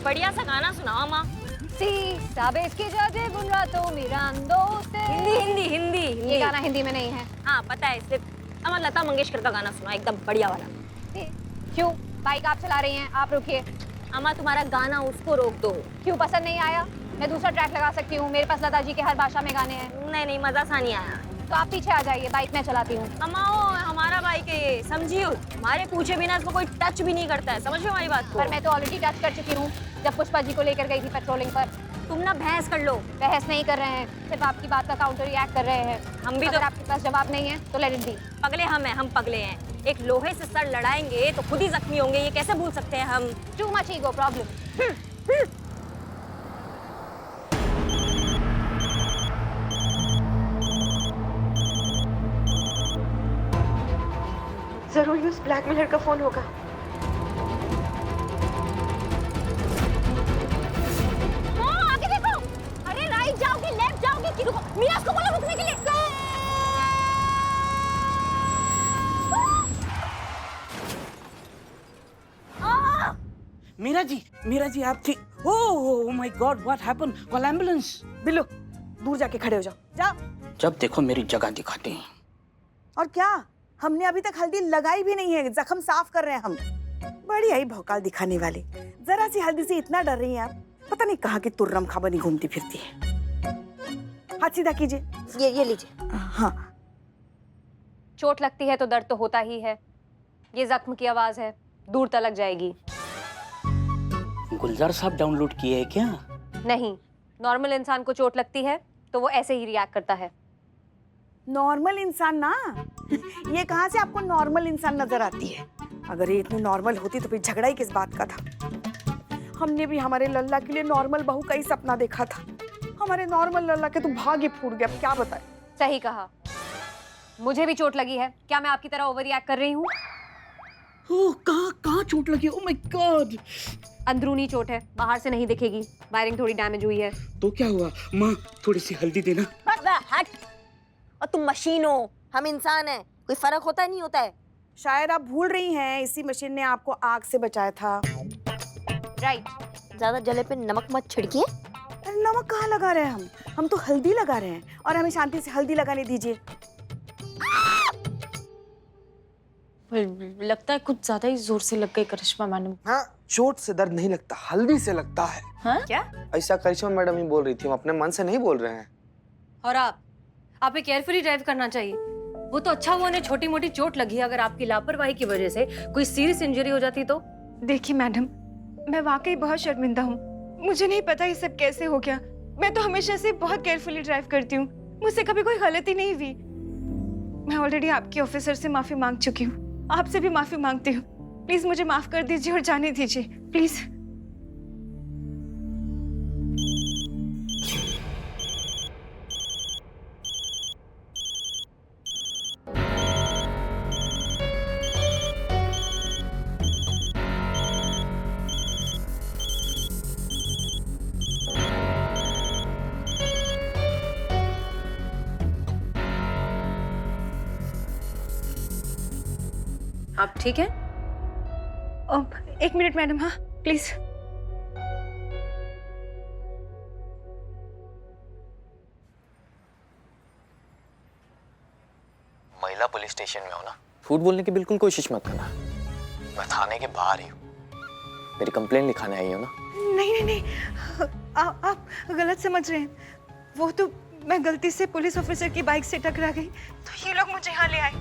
बढ़िया सा गाना सुनाओ अम्मा। सी साबे के जादे बुन रातों मिरांदो से। हिंदी। ये गाना हिंदी में नहीं है। हाँ पता है, सिर्फ अम्मा लता मंगेशकर का गाना सुनाओ, एकदम बढ़िया वाला। क्यों? बाइक आप चला रही हैं, आप रुकिए। अम्मा तुम्हारा गाना उसको रोक दो। क्यों, पसंद नहीं आया? मैं दूसरा ट्रैक लगा सकती हूँ, मेरे पास लता जी के हर भाषा में गाने हैं। नहीं मजा सा नहीं आया। तो आप पीछे आ जाइए, बाइक मैं चलाती हूँ। अम्मा वो हमारा बाइक है ये, समझियो। हमारे पूछे बिना इसको कोई टच भी नहीं करता है, समझो हमारी बात को। पर मैं तो ऑलरेडी टच कर चुकी हूँ जब पुष्पा जी को लेकर गई थी पेट्रोलिंग पर। तुम ना बहस कर लो। बहस नहीं कर रहे हैं, सिर्फ आपकी बात का काउंटर रिएक्ट कर रहे हैं। हम भी अगर तो आपके पास जवाब नहीं है तो लेट इट बी। पगले हम पगले हैं। एक लोहे से सर लड़ाएंगे तो खुद ही जख्मी होंगे, ये कैसे भूल सकते हैं हम। Too much ego problem. जरूर ये उस ब्लैकमेलर का फोन होगा। आगे देखो। अरे राइट जाओगे, लेफ्ट जाओगे कि रुको? मियां को बोलो रुकने के लिए। मीरा जी आप ठीक? Oh my God, what happened? Call ambulance. Billu दूर जाके खड़े हो जाओ, जाओ। जब देखो मेरी जगह दिखाते हैं। और क्या, हमने अभी तक हल्दी लगाई भी नहीं है, जख्म साफ कर रहे हैं हम। बड़ी आई भौकाल दिखाने वाली। जरा सी हल्दी से इतना डर रही हैं आप, पता नहीं कहाँ की तुर्रम खाबनी घूमती फिरती है। हाथ सीधा कीजिए। ये लीजिए। हाँ। चोट लगती है तो दर्द तो होता ही है। ये जख्म की आवाज है, दूर तलक जाएगी। गुलजार साहब डाउनलोड किए हैं क्या? नहीं, नॉर्मल इंसान को चोट लगती है तो वो ऐसे ही रिएक्ट करता है। नॉर्मल इंसान ना, ये कहाँ से आपको नॉर्मल इंसान नजर आती है? अगर ये इतनी नॉर्मल होती तो फिर झगड़ा ही किस बात का था? हमने भी हमारे लल्ला के लिए नॉर्मल बहू का ही सपना देखा था। हमारे नॉर्मल लल्ला के तो भाग्य फूट गया, क्या बताएं। सही कहा, मुझे भी चोट लगी है। क्या मैं आपकी तरह ओवर रिएक्ट कर रही हूँ? ओह कहाँ चोट लगी? Oh my God. अंदरूनी चोट है, बाहर से नहीं दिखेगी। वायरिंग थोड़ी डैमेज हुई है। तो क्या हुआ? माँ थोड़ी सी हल्दी देना। हट। और तुम मशीन हो, हम इंसान हैं, कोई फर्क होता है नहीं होता है। शायद आप भूल रही हैं, इसी मशीन ने आपको आग से बचाया था। राइट। ज्यादा जले पे नमक मत छिड़किए। अरे नमक कहाँ लगा रहे हैं हम तो हल्दी लगा रहे हैं, और हमें शांति से हल्दी लगाने दीजिए। लगता है कुछ ज्यादा ही जोर से लग गई करिश्मा मैडम। हाँ, चोट से दर्द नहीं लगता, हल्दी से लगता है। हाँ? क्या? ऐसा करिश्मा मैडम ही बोल रही थी, हम अपने मन से नहीं बोल रहे हैं। और आप केयरफुली ड्राइव करना चाहिए। वो तो अच्छा हुआ उन्हें छोटी मोटी चोट लगी, अगर आपकी लापरवाही की वजह से कोई सीरियस इंजरी हो जाती तो। देखिए मैडम, मैं वाकई बहुत शर्मिंदा हूँ। मुझे नहीं पता ये सब कैसे हो गया। मैं तो हमेशा से बहुत केयरफुली ड्राइव करती हूँ, मुझसे कभी कोई गलती नहीं हुई। मैं ऑलरेडी आपके ऑफिसर से माफी मांग चुकी हूँ, आपसे भी माफी मांगती हूँ। प्लीज मुझे माफ कर दीजिए और जाने दीजिए, प्लीज। आप ठीक है? एक मिनट मैडम, हाँ प्लीज। महिला पुलिस स्टेशन में हो ना, झूठ बोलने की बिल्कुल कोशिश मत करना। मैं थाने के बाहर ही हूँ, मेरी कंप्लेंट लिखाने आई हो ना। नहीं, आप गलत समझ रहे हैं। वो तो मैं गलती से पुलिस ऑफिसर की बाइक से टकरा गई, तो ये लोग मुझे यहाँ ले आए।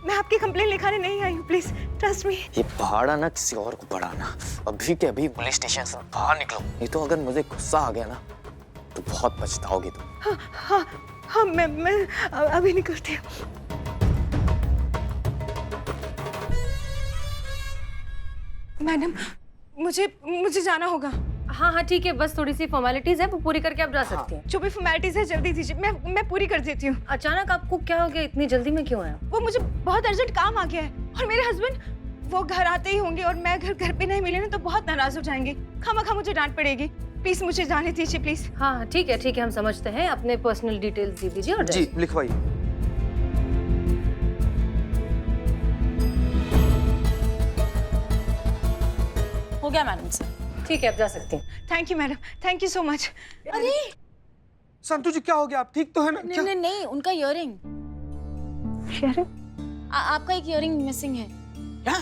मैं आपकी कंप्लेंट लिखाने नहीं आई हूँ, प्लीज ट्रस्ट मी। ये पहाड़ा ना किसी और को पढ़ाना। अभी के अभी पुलिस स्टेशन से बाहर निकलो, नहीं तो अगर मुझे गुस्सा आ गया ना तो बहुत पछताओगे तुम। हाँ, मैं अभी निकलती हूँ। मैडम, मुझे जाना होगा। हाँ ठीक है, बस थोड़ी सी फॉर्मेलिटीज है, वो पूरी करके आप जा सकती हैं। जो भी फॉर्मेलिटीज है जल्दी दीजिए, मैं पूरी कर देती हूँ। अचानक आपको क्या हो गया? इतनी जल्दी में क्यों आया? वो मुझे बहुत अर्जेंट काम आ गया है, और मेरे हस्बैंड वो घर आते ही होंगे, और मैं घर पे नहीं मिले ना तो बहुत नाराज हो जाएंगे। खामखा मुझे डांट पड़ेगी। प्लीज मुझे जाने दीजिए, प्लीज। हाँ ठीक है, हम समझते हैं। अपने पर्सनल डिटेल्स दे दीजिए और जी लिखवाइए। हो गया मैडम से। ठीक है, आप जा सकती हैं। Thank you madam, thank you so much. अरे संतु जी क्या हो गया? आप ठीक तो है ना? नहीं नहीं नहीं, उनका इयररिंग, आपका एक इयररिंग मिसिंग है। क्या?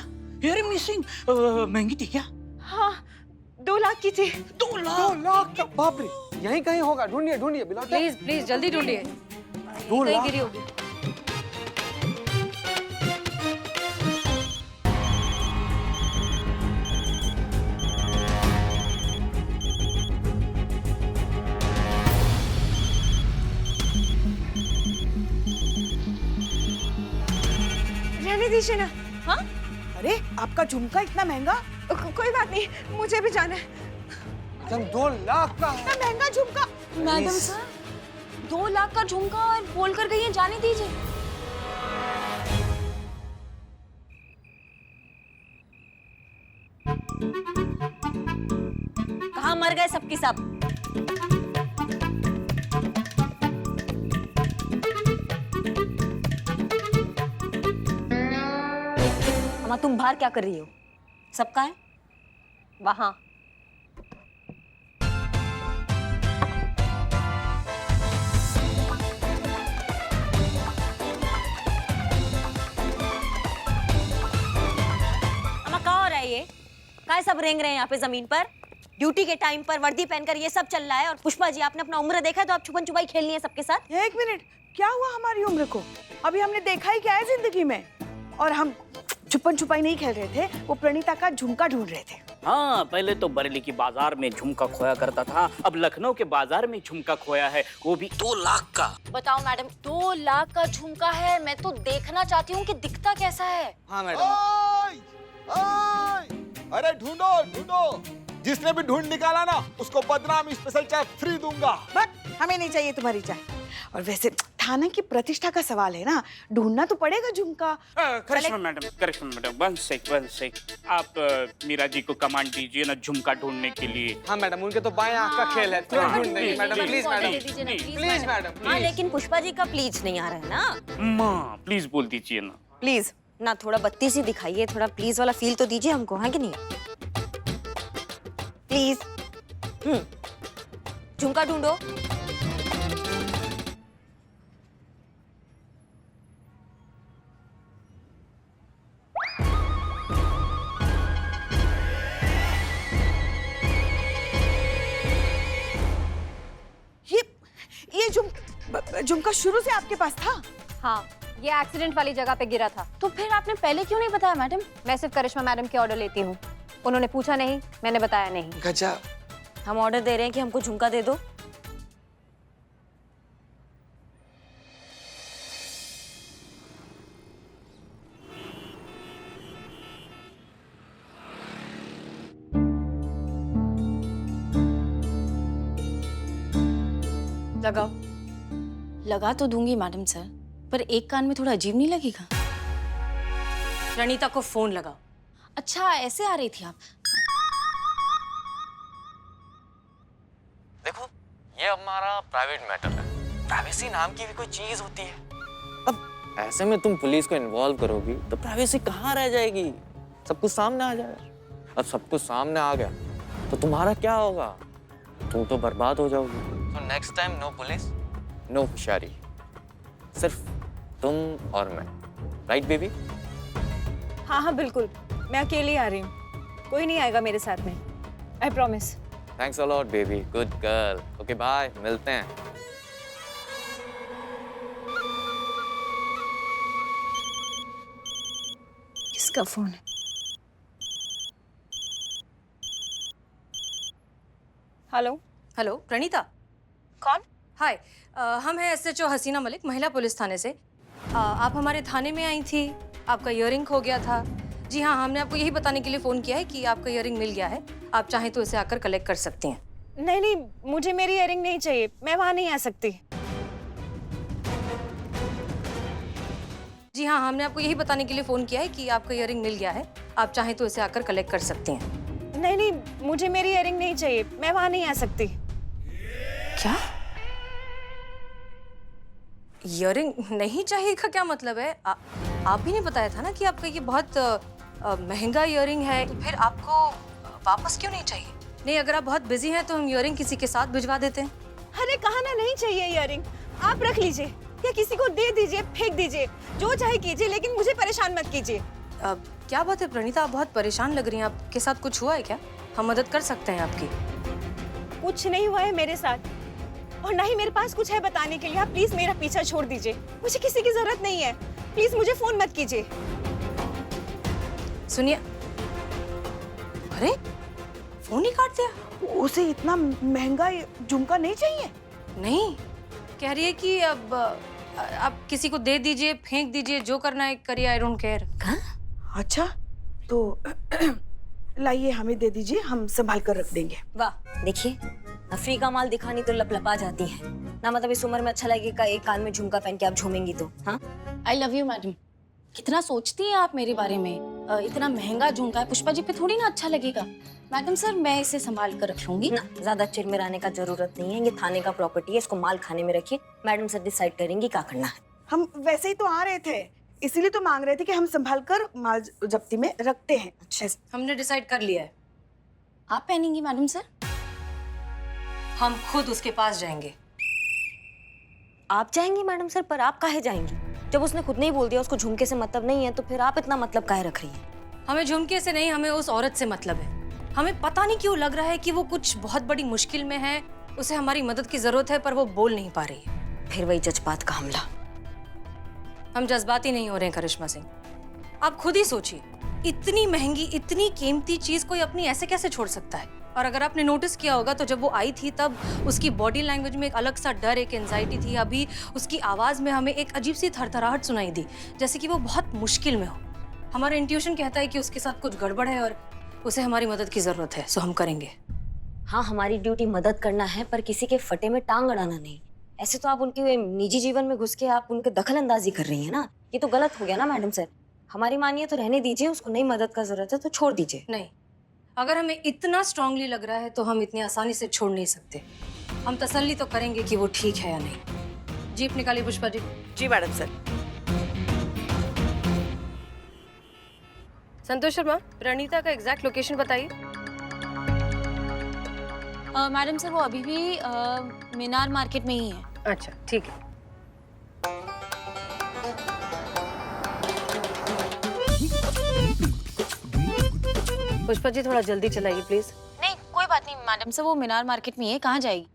You're missing? महंगी थी क्या? हाँ, 2 लाख की थी। 2 लाख? 2 लाख का? बाप रे, यहीं कहीं होगा, ढूंढिए ढूंढिए बिलावल। प्लीज प्लीज जल्दी ढूंढिए, 2 कहीं लाख? गिरी होगी। रहने दीजिए ना। हाँ? अरे आपका झुमका इतना महंगा? कोई बात नहीं, मुझे भी जाना है। मैडम 2 लाख का है। इतना महंगा झुमका? मैडम सर, 2 लाख का झुमका और बोल कर गई है, जाने दीजिए। कहाँ मर गए सबकी सब? अम्मा तुम बाहर क्या कर रही हो? सबका है? वहाँ अम्मा क्या हो रहा है ये? काय सब रेंग रहे हैं यहाँ पे जमीन पर? ड्यूटी के टाइम पर वर्दी पहनकर ये सब चल रहा है और पुष्पा जी आपने अपना उम्र देखा है तो आप छुपन छुपाई खेलनी है सबके साथ? एक मिनट, क्या हुआ हमारी उम्र को? अभी हमने देखा ही क्या है जिंदगी में? और हम छुपन छुपाई नहीं खेल रहे थे, वो प्रणीता का झुमका ढूंढ रहे थे। हाँ, पहले तो बरेली की बाजार में झुमका खोया करता था, अब लखनऊ के बाजार में झुमका खोया है, वो भी 2 लाख का। बताओ मैडम, 2 लाख का झुमका है, मैं तो देखना चाहती हूँ कि दिखता कैसा है। हाँ मैडम। अरे ढूंढो ढूंढो, जिसने भी ढूंढ निकाला ना उसको बदनाम स्पेशल चाय फ्री दूंगा। बट हमें नहीं चाहिए तुम्हारी चाय। और वैसे थाना की प्रतिष्ठा का सवाल है ना, ढूंढना तो पड़ेगा झुमका। करिश्मा मैडम, वन सेक, आप मीरा जी को कमांड दीजिए ना झुमका ढूंढने के लिए। हाँ मैडम, उनके तो बाएं आंख का खेल है, तुरंत ढूंढ देंगे madam. Please madam, please madam. हाँ लेकिन पुष्पा जी का प्लीज नहीं आ रहा है ना? माँ प्लीज बोल दीजिए ना। प्लीज ना, थोड़ा बत्ती सी दिखाइए, थोड़ा प्लीज वाला फील तो दीजिए हमको, है कि नहीं? प्लीज। झुमका ढूंढो। ये झुमका शुरू से आपके पास था? हाँ, ये एक्सीडेंट वाली जगह पे गिरा था। तो फिर आपने पहले क्यों नहीं बताया मैडम? मैं सिर्फ करिश्मा मैडम के ऑर्डर लेती हूँ, उन्होंने पूछा नहीं, मैंने बताया नहीं। गजब। हम ऑर्डर दे रहे हैं कि हमको झुमका दे दो। लगाओ। लगा तो दूंगी मैडम सर, पर एक कान में थोड़ा अजीब नहीं लगेगा? प्रणीता को फोन लगाओ। अच्छा, ऐसे आ रही थी आप? देखो, ये हमारा प्राइवेट मैटर है, प्राइवेसी नाम की भी कोई चीज होती है। अब ऐसे में तुम पुलिस को इन्वॉल्व करोगी तो प्राइवेसी कहाँ रह जाएगी? सब कुछ सामने आ जाएगा। अब सब कुछ सामने आ गया तो तुम्हारा क्या होगा? तुम तो बर्बाद हो जाओगी। तो next time no police, no होशियारी, सिर्फ तुम और मैं, राइट बेबी? हाँ हाँ बिल्कुल, मैं अकेली आ रही हूँ, कोई नहीं आएगा मेरे साथ में, I promise. Thanks a lot baby, good girl. Okay bye, मिलते हैं। किसका फोन है? हेलो। हेलो प्रणीता। कौन? हाय, हम हैं एसएचओ हसीना मलिक, महिला पुलिस थाने से। आप हमारे थाने में आई थी, आपका इयररिंग खो गया था। जी हाँ, हमने आपको यही बताने के लिए फ़ोन किया है कि आपका इयररिंग मिल गया है, आप चाहें तो इसे आकर कलेक्ट कर सकती हैं। नहीं नहीं, मुझे मेरी इयररिंग नहीं चाहिए, मैं वहाँ नहीं आ सकती। जी हाँ, हमने आपको यही बताने के लिए फ़ोन किया है कि आपका इयररिंग मिल गया है, आप चाहें तो इसे आकर कलेक्ट कर सकती हैं। नहीं नहीं, मुझे मेरी इयररिंग नहीं चाहिए, मैं वहाँ नहीं आ सकती। क्या? इयररिंग नहीं चाहिए का क्या मतलब है? आप ही ने बताया था ना कि आपका ये बहुत महंगा इयररिंग है, तो फिर आपको वापस क्यों नहीं चाहिए? नहीं, अगर आप बहुत बिजी हैं तो हम इयरिंग किसी के साथ भिजवा देते हैं। अरे कहा ना नहीं चाहिए इयरिंग, आप रख लीजिए या किसी को दे दीजिए, फेंक दीजिए, जो चाहे कीजिए, लेकिन मुझे परेशान मत कीजिए। अब क्या बात है प्रणीता, आप बहुत परेशान लग रही हैं। आपके साथ कुछ हुआ है क्या? हम मदद कर सकते हैं आपकी। कुछ नहीं हुआ है मेरे साथ और ना ही मेरे पास कुछ है बताने के लिए। आप प्लीज मेरा पीछा छोड़ दीजिए, मुझे किसी की जरूरत नहीं है। प्लीज मुझे फोन मत कीजिए। सुनिए, अरे फोन ही काट दिया। उसे इतना महंगा झुमका नहीं चाहिए। नहीं, कह रही है कि अब आप किसी को दे दीजिए, फेंक दीजिए, जो करना है करिए, आई डोंट केयर। अच्छा तो लाइए हमें दे दीजिए, हम संभाल कर रख देंगे। वाह, देखिए नफरी का माल दिखानी तो लपलपा जाती है ना। मतलब इस उम्र में अच्छा लगेगा एक कान में झुमका पहन के आप झूमेंगी तो। हाँ, आई लव यू मैडम। कितना सोचती हैं आप मेरे बारे में। इतना महंगा झुमका है, पुष्पा जी पे थोड़ी ना अच्छा लगेगा। मैडम सर, मैं इसे संभाल कर रख लूंगी। ना ज्यादा चिरमिराने का जरूरत नहीं है, ये थाने का प्रॉपर्टी है, इसको माल खाने में रखिए। मैडम सर डिसाइड करेंगी क्या करना है। हम वैसे ही तो आ रहे थे, इसीलिए तो मांग रहे थे कि हम संभाल कर माल जब्ती में रखते हैं। अच्छा, हमने डिसाइड कर लिया है, आप पहनेंगी मैडम सर? हम खुद उसके पास जाएंगे। आप जाएंगी मैडम सर? पर आप काहे जाएंगी? जब उसने खुद नहीं बोल दिया उसको झुमके से मतलब नहीं है, तो फिर आप इतना मतलब काहे रख रही हैं? हमें झुमके से नहीं, हमें उस औरत से मतलब है। हमें पता नहीं क्यों लग रहा है कि वो कुछ बहुत बड़ी मुश्किल में है, उसे हमारी मदद की जरूरत है, पर वो बोल नहीं पा रही है। फिर वही जज्बात का हमला। हम जज्बाती नहीं हो रहे हैं करिश्मा सिंह, आप खुद ही सोचिए, इतनी महंगी, इतनी कीमती चीज कोई अपनी ऐसे कैसे छोड़ सकता है? और अगर आपने नोटिस किया होगा तो जब वो आई थी तब उसकी बॉडी लैंग्वेज में एक अलग सा डर, एक एंजाइटी थी। अभी उसकी आवाज में हमें एक अजीब सी थरथराहट सुनाई दी, जैसे कि वो बहुत मुश्किल में हो। हमारा इंट्यूशन कहता है कि उसके साथ कुछ गड़बड़ है और उसे हमारी मदद की जरूरत है, सो हम करेंगे। हाँ, हमारी ड्यूटी मदद करना है, पर किसी के फटे में टांग अड़ाना नहीं। ऐसे तो आप उनके निजी जीवन में घुस के आप उनके दखल अंदाजी कर रही है ना, ये तो गलत हो गया ना मैडम सर। हमारी मानिए तो रहने दीजिए, उसको नहीं मदद का जरूरत है तो छोड़ दीजिए। नहीं, अगर हमें इतना स्ट्रांगली लग रहा है तो हम इतनी आसानी से छोड़ नहीं सकते। हम तसल्ली तो करेंगे कि वो ठीक है या नहीं। जीप निकालिए पुष्पा जी। जी मैडम सर। संतोष शर्मा, प्रणीता का एग्जैक्ट लोकेशन बताइए। मैडम सर, वो अभी भी मीनार मार्केट में ही है। अच्छा, ठीक है। पुष्पा जी थोड़ा जल्दी चलाइए प्लीज। नहीं, कोई बात नहीं मैडम सर, वो मीनार मार्केट में ही है। कहाँ जाएगी?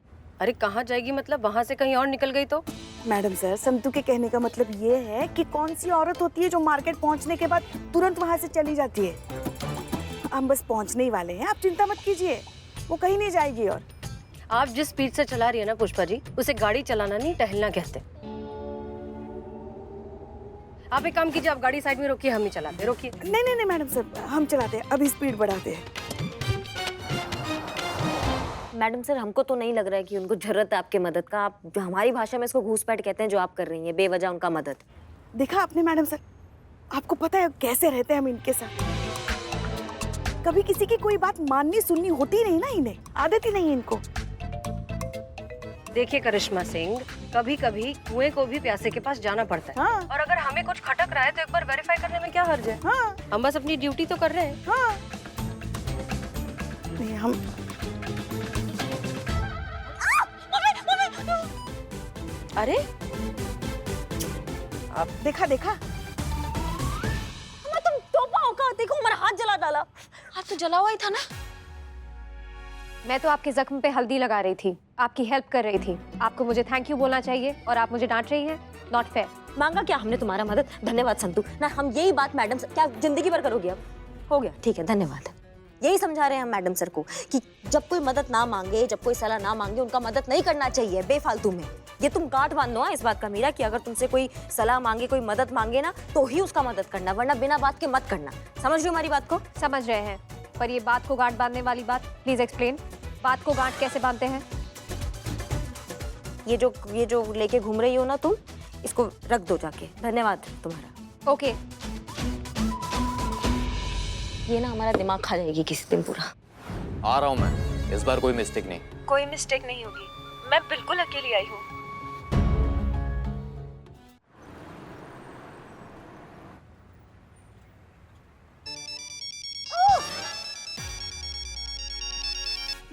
अरे कहाँ जाएगी मतलब, वहाँ से कहीं और निकल गई तो? मैडम सर, संतू के कहने का मतलब ये है कि कौन सी औरत होती है जो मार्केट पहुंचने के बाद तुरंत वहां से चली जाती है। हम बस पहुंचने ही वाले हैं, आप चिंता मत कीजिए, वो कहीं नहीं जाएगी। और आप जिस स्पीड से चला रही है ना पुष्पा जी, उसे गाड़ी चलाना नहीं टहलना कहते। आप एक काम कीजिए, आप गाड़ी साइड में रोकिए, हम ही चलाते। रोकिए। नहीं नहीं नहीं मैडम सर, हम चलाते हैं, अभी स्पीड बढ़ाते हैं। मैडम सर, हमको तो नहीं लग रहा है कि उनको जरूरत है आपकी मदद का। आप जो हमारी भाषा में इसको घूसपैठ कहते हैं, जो आप कर रही हैं बेवजह उनका मदद। देखा आपने मैडम सर, आपको पता है कैसे रहते हैं हम इनके साथ। कभी किसी की कोई बात माननी सुननी होती नहीं ना, इन्हें आदत ही नहीं है इनको। देखिए करिश्मा सिंह, कभी कभी कुएं को भी प्यासे के पास जाना पड़ता है। हाँ। और अगर हमें कुछ खटक रहा है तो एक बार वेरीफाई करने में क्या हर्ज है? हाँ। हम बस अपनी ड्यूटी तो कर रहे हैं। हाँ। नहीं, हम अरे आप देखा देखा, तुम टोपा होगा, देखो हमारा हाथ जला डाला। हाथ तो जला हुआ ही था ना। मैं तो आपके जख्म पे हल्दी लगा रही थी, आपकी हेल्प कर रही थी। आपको मुझे थैंक यू बोलना चाहिए और आप मुझे डांट रही हैं। Not fair. मांगा क्या हमने तुम्हारा मदद? धन्यवाद संतू ना, हम यही बात मैडम सर क्या जिंदगी भर करोगी अब? हो गया, ठीक है, धन्यवाद। यही समझा रहे हैं हम मैडम सर को कि जब कोई मदद ना मांगे, जब कोई सलाह ना मांगे, उनका मदद नहीं करना चाहिए बेफालतू में। ये तुम गांठ बांध लो इस बात का मीरा, कि अगर तुमसे कोई सलाह मांगे, कोई मदद मांगे ना, तो ही उसका मदद करना, वरना बिना बात के मत करना। समझ रही हो हमारी बात को? समझ रहे हैं, पर ये बात को गांठ बांधने वाली बात, प्लीज एक्सप्लेन। बात को गांठ कैसे बांधते हैं? ये जो लेके घूम रही हो ना तुम, इसको रख दो जाके। धन्यवाद तुम्हारा। ओके। ये ना हमारा दिमाग खा जाएगी किसी दिन पूरा। आ रहा हूँ मैं, इस बार कोई मिस्टेक नहीं। कोई मिस्टेक नहीं होगी, मैं बिल्कुल अकेली आई हूँ।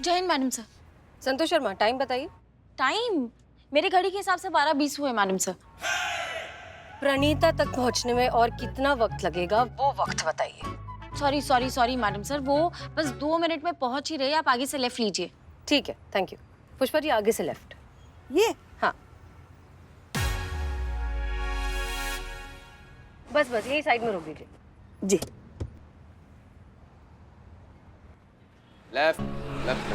जय Hind madam sir. Santosh Sharma, time बताइए। टाइम मेरे घड़ी के हिसाब से 12:20 हुए मैडम सर। प्रणीता तक पहुंचने में और कितना वक्त लगेगा वो वक्त बताइए। सॉरी मैडम सर, वो बस 2 मिनट में पहुंच ही रही है, आप आगे से लेफ्ट लीजिए। ठीक है, थैंक यू। पुष्पा जी आगे से लेफ्ट। ये हाँ, बस यही साइड में रोक दीजिए। जी। Left left.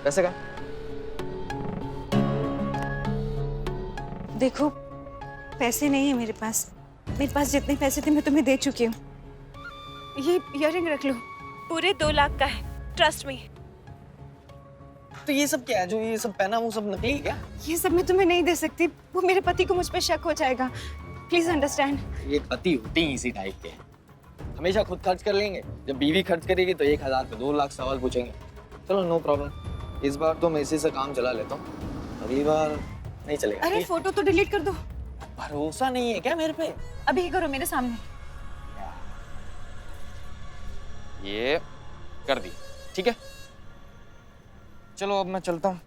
पैसे का देखो, पैसे नहीं है मेरे पास जितने पैसे थे मैं तुम्हें दे चुकी हूँ। ये इयररिंग रख लो, पूरे 2 लाख का है, ट्रस्ट मी। तो ये सब क्या है जो ये सब पहना वो सब नकली है क्या? ये सब मैं तुम्हें नहीं दे सकती, वो मेरे पति को मुझ पे शक हो जाएगा। Please understand. ये पति होते ही इसी टाइप के हैं, हमेशा खुद खर्च कर लेंगे, जब बीवी खर्च करेगी तो 1000 पे 2 लाख सवाल पूछेंगे। चलो नो प्रॉब्लम, इस बार तो मैं इसी से काम चला लेता हूँ, अगली बार नहीं चलेगा। अरे फोटो तो डिलीट कर दो। भरोसा नहीं है क्या मेरे पे? अभी ही करो मेरे सामने। ये कर दी, ठीक है। चलो अब मैं चलता हूँ।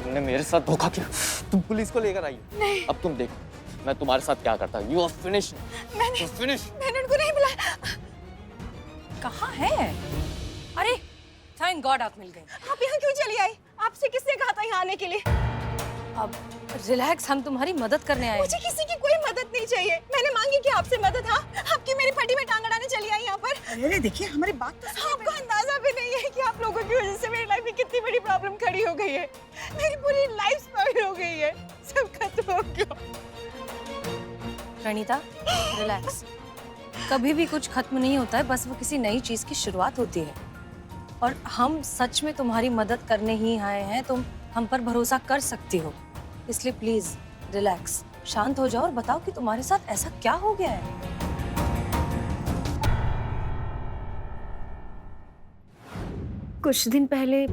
तुमने मेरे साथ धोखा किया, तुम पुलिस को लेकर आई। नहीं। अब तुम देखो मैं तुम्हारे साथ क्या करता हूँ। You are finish. मैंने उनको नहीं बुलाया। कहाँ है? अरे थैंक गॉड आप मिल गए। आप यहाँ क्यों चली आई? आपसे किसने कहा था यहाँ आने के लिए? अब रिलैक्स, हम तुम्हारी मदद करने आए। मुझे किसी की कोई मदद नहीं चाहिए। मैंने मांगी कि आपसे मदद। हाँ, आपकी मेरी फटी में टांग अड़ाने चली आई यहाँ पर। अरे देखिए, हमारी बात तो सुनिए। आपको अंदाजा भी नहीं है कि आप लोगों की वजह से मेरी लाइफ में कितनी बड़ी प्रॉब्लम खड़ी हो गई है। मेरी पूरी लाइफ स्पॉइल हो गई है, सब खत्म हो गया। प्रणीता रिलैक्स, कभी भी कुछ खत्म नहीं होता है, बस वो किसी नई चीज की शुरुआत होती है। और हम सच में तुम्हारी मदद करने ही आए हैं, तुम हम पर भरोसा कर सकती हो, इसलिए प्लीज रिलैक्स, शांत हो जाओ और बताओ कि तुम्हारे साथ ऐसा क्या हो गया है। कुछ दिन पहले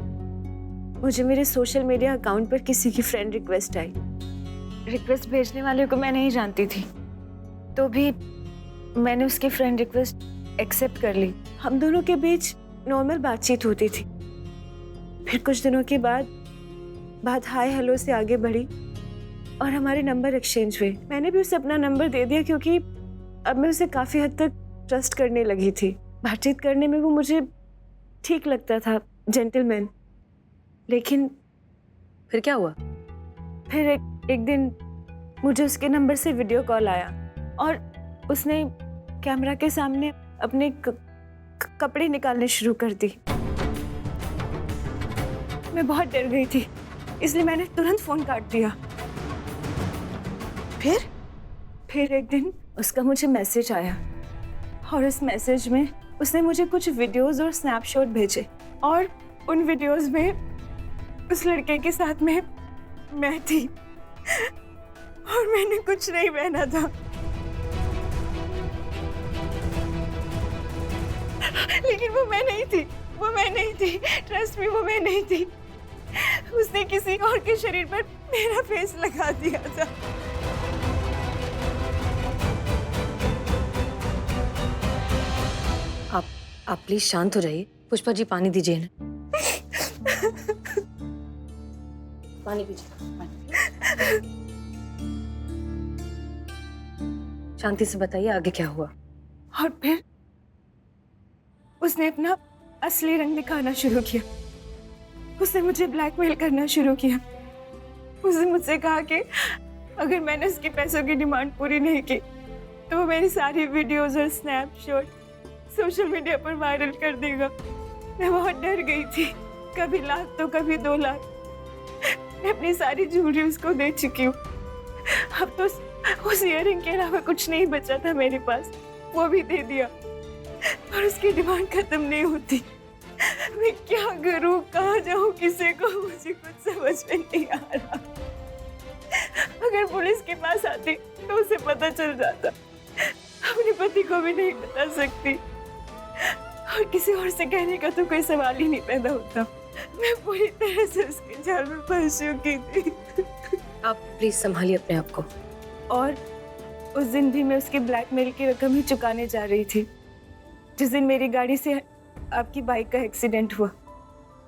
मुझे मेरे सोशल मीडिया अकाउंट पर किसी की फ्रेंड रिक्वेस्ट आई। रिक्वेस्ट भेजने वाले को मैं नहीं जानती थी, तो भी मैंने उसकी फ्रेंड रिक्वेस्ट एक्सेप्ट कर ली। हम दोनों के बीच नॉर्मल बातचीत होती थी। फिर कुछ दिनों के बाद बात हाय हेलो से आगे बढ़ी और हमारे नंबर एक्सचेंज हुए। मैंने भी उसे अपना नंबर दे दिया क्योंकि अब मैं उसे काफ़ी हद तक ट्रस्ट करने लगी थी। बातचीत करने में वो मुझे ठीक लगता था, जेंटलमैन। लेकिन फिर क्या हुआ? फिर एक दिन मुझे उसके नंबर से वीडियो कॉल आया और उसने कैमरा के सामने अपने कपड़े निकालने शुरू कर दी। मैं बहुत डर गई थी, इसलिए मैंने तुरंत फोन काट दिया। फिर एक दिन उसका मुझे मैसेज आया और उस मैसेज में उसने मुझे कुछ वीडियोस और स्नैपशॉट भेजे और उन वीडियोस में उस लड़के के साथ में मैं थी और मैंने कुछ नहीं पहना था। लेकिन वो मैं नहीं थी, ट्रस्ट मी, वो मैं नहीं थी। उसने किसी और के शरीर पर मेरा फेस लगा दिया था। आप प्लीज शांत हो जाइए। पुष्पा जी पानी दीजिए ना। पानी पीजिए। शांति से बताइए आगे क्या हुआ। और फिर उसने अपना असली रंग दिखाना शुरू किया। उसने मुझे ब्लैकमेल करना शुरू किया। उसने मुझसे कहा कि अगर मैंने उसके पैसों की डिमांड पूरी नहीं की तो वो मेरी सारी वीडियोस और स्नैपशॉट सोशल मीडिया पर वायरल कर देगा। मैं बहुत डर गई थी, कभी लाख तो कभी 2 लाख। मैं अपनी सारी ज्वेलरी उसको दे चुकी हूँ। अब तो उस इयररिंग के अलावा कुछ नहीं बचा था मेरे पास, वो भी दे दिया। और उसकी डिमांड खत्म नहीं होती। मैं क्या करूं, कहाँ जाऊं, किसी को, मुझे कुछ समझ में नहीं आ रहा। अगर पुलिस के पास आती तो उसे पता चल जाता, अपने पति को भी नहीं बता सकती और किसी और से कहने का तो कोई सवाल ही नहीं पैदा होता। मैं पूरी तरह से उसके जाल में फंस चुकी थी। आप प्लीज संभालिए अपने आप को। और उस दिन भी मैं उसकी ब्लैकमेल की रकम ही चुकाने जा रही थी। जिस दिन मेरी गाड़ी से आपकी बाइक का एक्सीडेंट हुआ,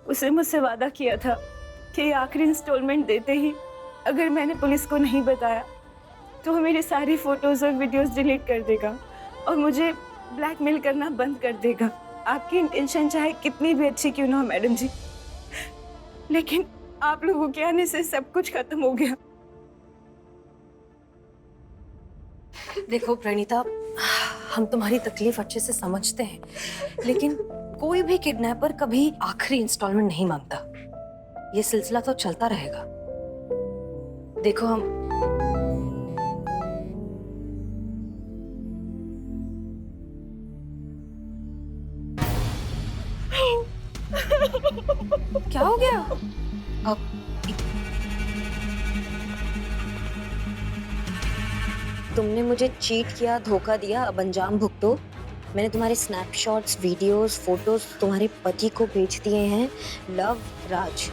उसने मुझसे वादा किया था कि आखिरी इंस्टॉलमेंट देते ही अगर मैंने पुलिस को नहीं बताया तो वो मेरी सारी फोटोज और वीडियोस डिलीट कर देगा और मुझे ब्लैकमेल करना बंद कर देगा। आपकी इंटेंशन चाहे कितनी भी अच्छी क्यों ना हो मैडम जी, लेकिन आप लोगों के आने से सब कुछ खत्म हो गया। देखो प्रणीता, हम तुम्हारी तकलीफ अच्छे से समझते हैं, लेकिन कोई भी किडनैपर कभी आखिरी इंस्टॉलमेंट नहीं मांगता। ये सिलसिला तो चलता रहेगा। देखो हम क्या हो गया? अब तुमने मुझे चीट किया, धोखा दिया, अब अंजाम भुगतो। मैंने तुम्हारे स्नैपशॉट्स, वीडियोस, फोटोज तुम्हारे पति को भेज दिए हैं। लव राज।